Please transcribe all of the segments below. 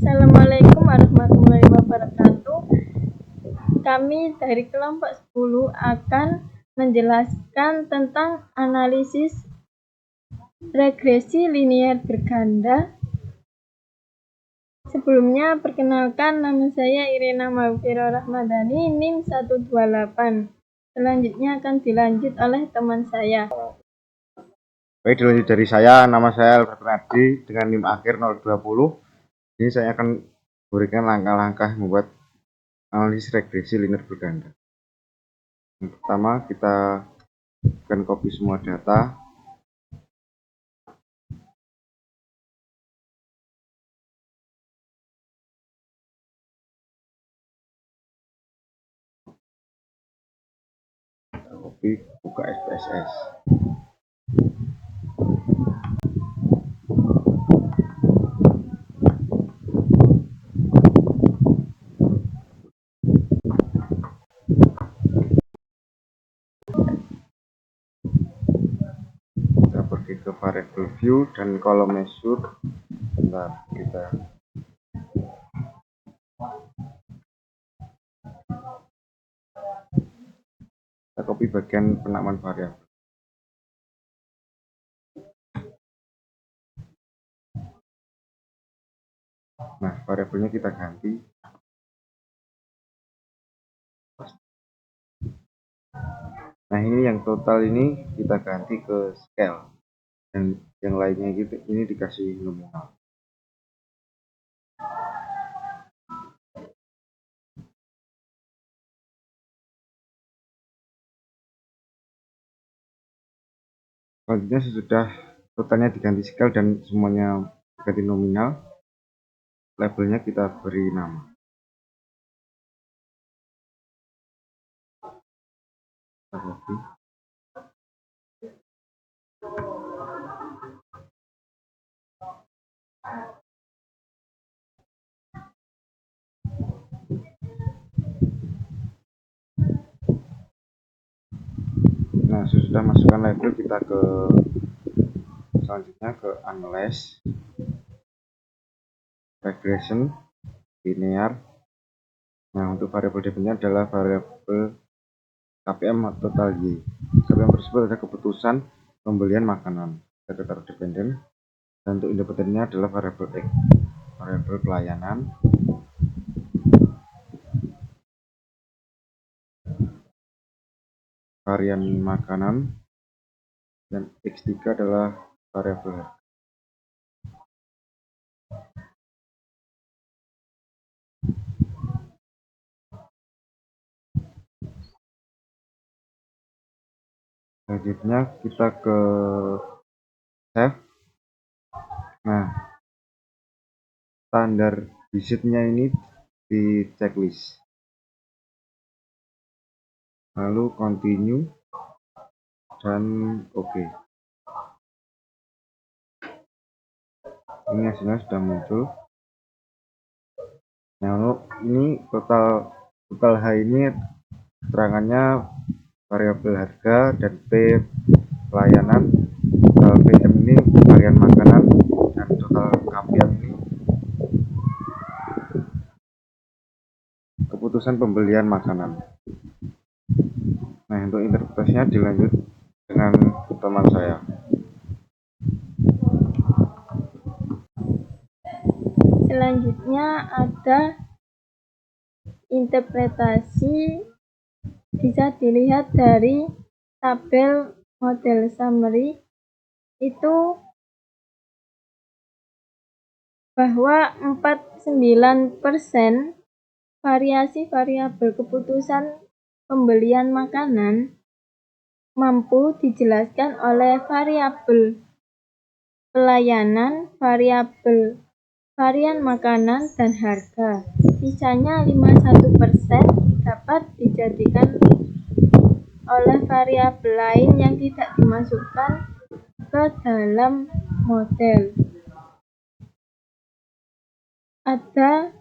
Assalamualaikum warahmatullahi wabarakatuh. Kami dari kelompok 10 akan menjelaskan tentang analisis regresi linear berganda. Sebelumnya, perkenalkan, nama saya Irina Mawfira Rahmadani, NIM 128. Selanjutnya akan dilanjut oleh teman saya. Baik, dilanjut dari saya, nama saya Albert Nadi dengan NIM akhir 020. Ini saya akan memberikan langkah-langkah membuat analisis regresi linear berganda. Yang pertama, kita akan copy semua data. Kita copy, buka SPSS. Kita pergi ke variable view dan kolom measure. Bentar, kita copy bagian penamaan variabel. Nah, variabelnya kita ganti. Nah, ini yang total ini kita ganti ke scale, dan yang lainnya gitu ini dikasih nominal. Selanjutnya, sesudah totalnya diganti scale dan semuanya diganti nominal, labelnya kita beri nama. Kita copy. Nah, sesudah masukkan label, kita ke selanjutnya ke analyze regression linear. Nah, untuk variabel definisinya adalah variabel KPM atau total Y. KPM tersebut adalah keputusan pembelian makanan. Kita taruh dependen. Dan untuk independennya adalah variabel X, variabel pelayanan. Varian makanan, dan X3 adalah variabel harga. Selanjutnya kita ke save. Nah, standar visitnya ini di checklist, lalu continue dan OK. Ini hasilnya sudah muncul. Nah, ini total H ini keterangannya variabel harga, dan P pelayanan, PM ini varian makanan, dan total KPM ini keputusan pembelian makanan. Nah, untuk interpretasinya dilanjut dengan teman saya. Selanjutnya ada interpretasi, bisa dilihat dari tabel model summary itu bahwa 49% variasi variabel keputusan pembelian makanan mampu dijelaskan oleh variabel pelayanan, variabel varian makanan, dan harga. Sisanya 51% dapat dijadikan oleh variabel lain yang tidak dimasukkan ke dalam model. Ada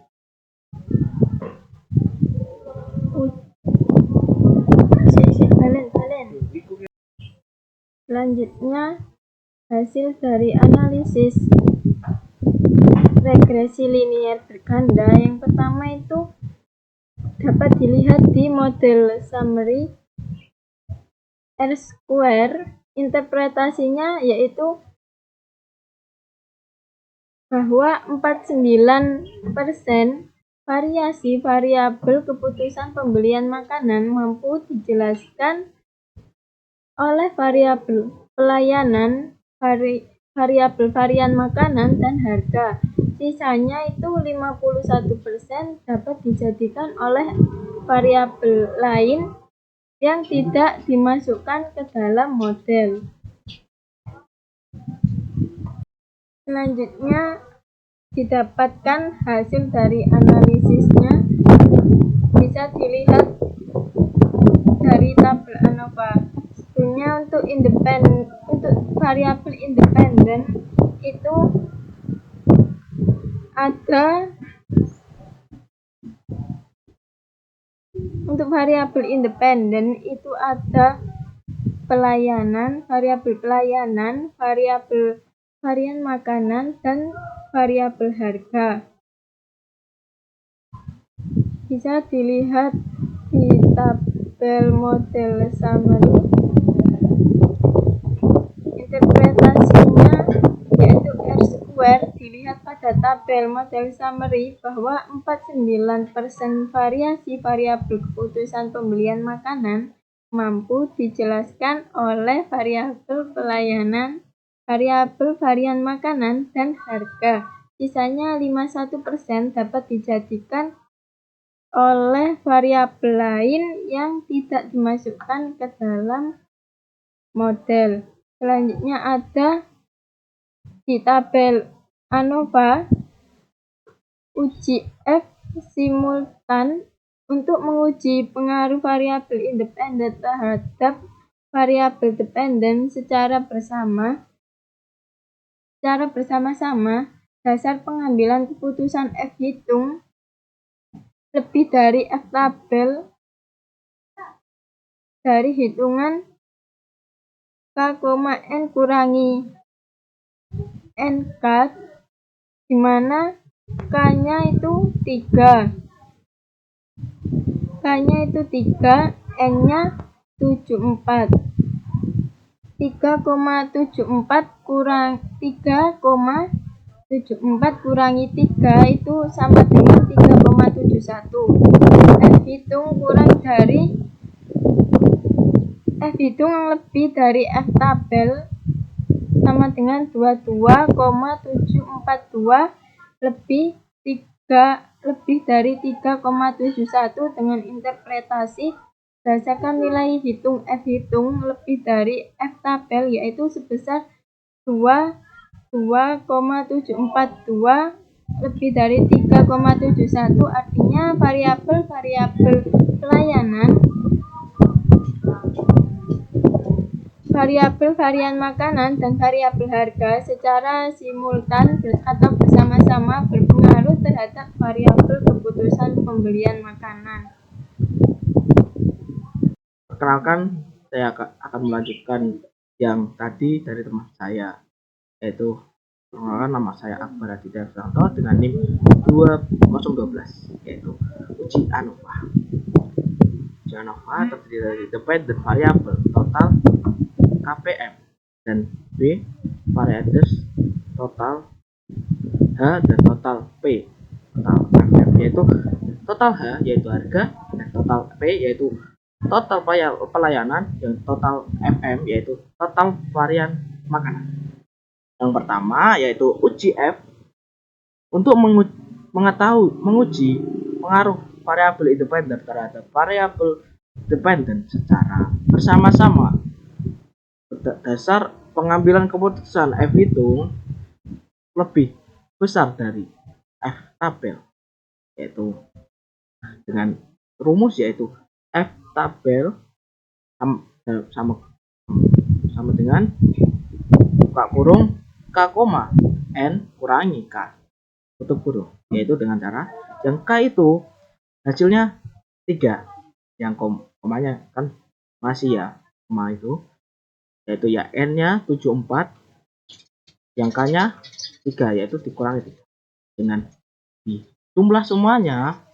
Selanjutnya, hasil dari analisis regresi linear berganda. Yang pertama itu dapat dilihat di model summary R-square. Interpretasinya yaitu bahwa 49% variasi variabel keputusan pembelian makanan mampu dijelaskan oleh variabel pelayanan, variabel varian makanan, dan harga. Sisanya itu 51% dapat dijadikan oleh variabel lain yang tidak dimasukkan ke dalam model. Selanjutnya didapatkan hasil dari analisisnya bisa dilihat dari tabel ANOVA. Sebetulnya untuk variabel independen itu ada pelayanan, variabel pelayanan, variabel varian makanan, dan variabel harga. Bisa dilihat di tabel model summary. Interpretasinya yaitu R-square dilihat pada tabel model summary bahwa 49% variasi variabel keputusan pembelian makanan mampu dijelaskan oleh variabel pelayanan, variabel varian makanan, dan harga. Sisanya 51% dapat dijadikan oleh variabel lain yang tidak dimasukkan ke dalam model. Selanjutnya ada di tabel ANOVA uji F simultan untuk menguji pengaruh variabel independen terhadap variabel dependen secara bersama-sama. Dasar pengambilan keputusan F hitung lebih dari F tabel dari hitungan K,N kurangi NK, di mana K-nya itu 3. K-nya itu 3, N-nya 74. 3,74 kurangi 3 itu sama dengan 3,71. F hitung lebih dari F tabel sama dengan 22,742 lebih dari 3,71 dengan interpretasi berdasarkan nilai hitung F hitung lebih dari F tabel yaitu sebesar 2,742 lebih dari 3,71. Artinya variabel pelayanan, variabel varian makanan, dan variabel harga secara simultan atau bersama-sama berpengaruh terhadap variabel keputusan pembelian makanan. Perkenalkan, saya akan melanjutkan yang tadi dari teman saya, yaitu perkenalkan, nama saya Akbar Aditya Susanto dengan NIM 2012, yaitu uji ANOVA. Uji ANOVA terdiri dari dependent variable total KPM dan B varieties total H dan total P total MM, yaitu total H yaitu harga dan total P yaitu total pelayanan dan total MM yaitu total varian makanan. Yang pertama yaitu uji F untuk menguji pengaruh variabel independen terhadap variabel dependen secara bersama-sama. Dasar pengambilan keputusan F hitung lebih besar dari F tabel, yaitu dengan rumus yaitu F tabel sama dengan buka kurung K, N kurangi K tutup kurung, yaitu dengan cara yang K itu hasilnya 3, yang komanya kan masih ya koma itu, yaitu ya N nya 74, yang K nya 3 yaitu dikurangi 3. dengan jumlah semuanya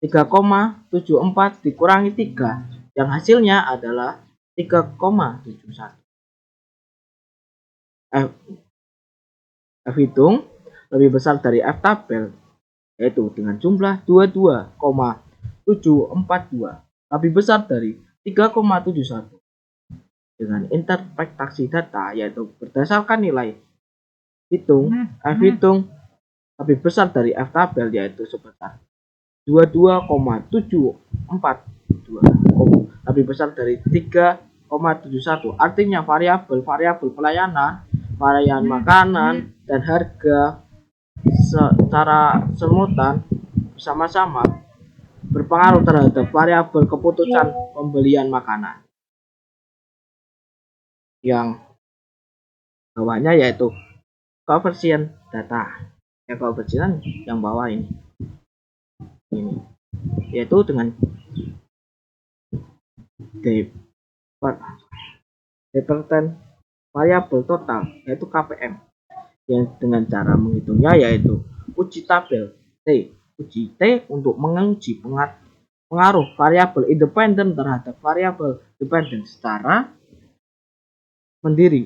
3,74 dikurangi 3 yang hasilnya adalah 3,71. F hitung lebih besar dari F tabel, yaitu dengan jumlah 22,742 lebih besar dari 3,71. Dengan interpretasi data, yaitu berdasarkan nilai hitung, F hitung lebih besar dari F tabel, yaitu sebesar 22,742 lebih besar dari 3,71. Artinya variabel pelayanan, varian makanan, dan harga secara simultan bersama-sama berpengaruh terhadap variabel keputusan pembelian makanan. Yang bawahnya yaitu koefisien data. Koefisien yang bawah ini yaitu dengan dependent variabel total, yaitu KPM, yang dengan cara menghitungnya yaitu uji tabel T. Uji T untuk menguji pengaruh variabel independen terhadap variabel dependen secara mandiri.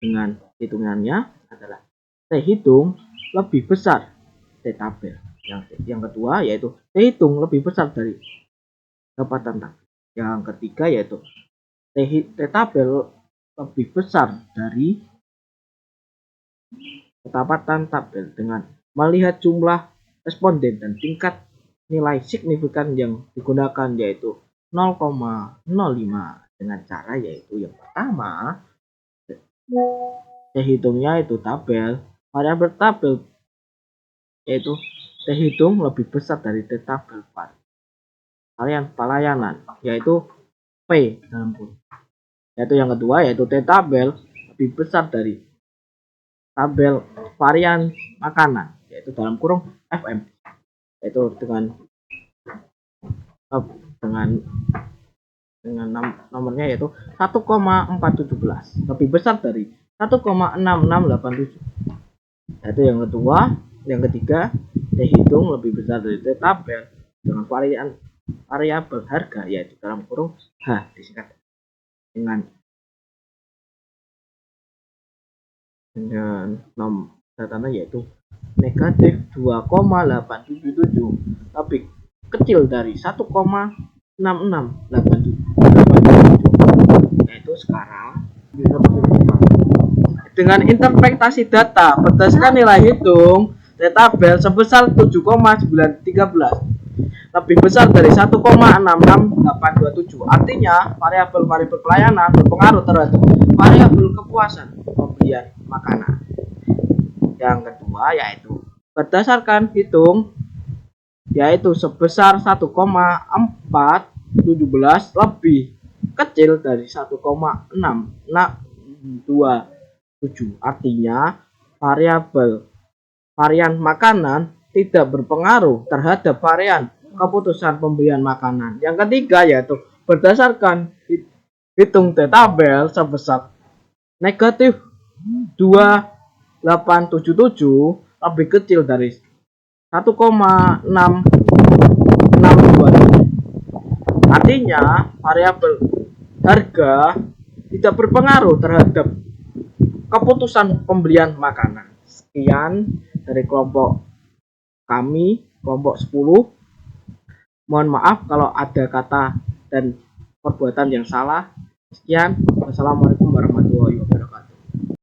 Dengan hitungannya adalah T hitung lebih besar T tabel. Yang kedua yaitu T hitung lebih besar dari dapatan tabel. Yang ketiga yaitu T tabel lebih besar dari pendapatan tabel dengan melihat jumlah responden dan tingkat nilai signifikan yang digunakan yaitu 0,05 dengan cara yaitu yang pertama T hitungnya itu tabel, variabel tabel yaitu T hitung lebih besar dari T tabel varian pelayanan yaitu P dalam kurung. Yaitu yang kedua yaitu T tabel lebih besar dari tabel varian makanan yaitu dalam kurung FM, yaitu dengan nomornya yaitu 1,417 lebih besar dari 1,6687. Yaitu yang kedua. Yang ketiga, T hitung lebih besar dari T tabel dengan variabel harga yaitu dalam kurung H disingkat dengan nomor datanya yaitu negatif 2,877 lebih kecil dari 1,6687. Yaitu sekarang dengan interpretasi data berdasarkan nilai hitung T tabel sebesar 7,913 lebih besar dari 1,66827. Artinya variabel pelayanan berpengaruh terhadap variabel kepuasan pembelian makanan. Yang kedua yaitu berdasarkan hitung yaitu sebesar 1,417 lebih kecil dari 1,627. Artinya varian makanan tidak berpengaruh terhadap varian keputusan pembelian makanan. Yang ketiga yaitu berdasarkan hitung T tabel sebesar negatif 2877 lebih kecil dari 1,6627. Artinya variabel harga tidak berpengaruh terhadap keputusan pembelian makanan. Sekian dari kelompok kami, kelompok 10. Mohon maaf kalau ada kata dan perbuatan yang salah. Sekian. Wassalamualaikum warahmatullahi wabarakatuh.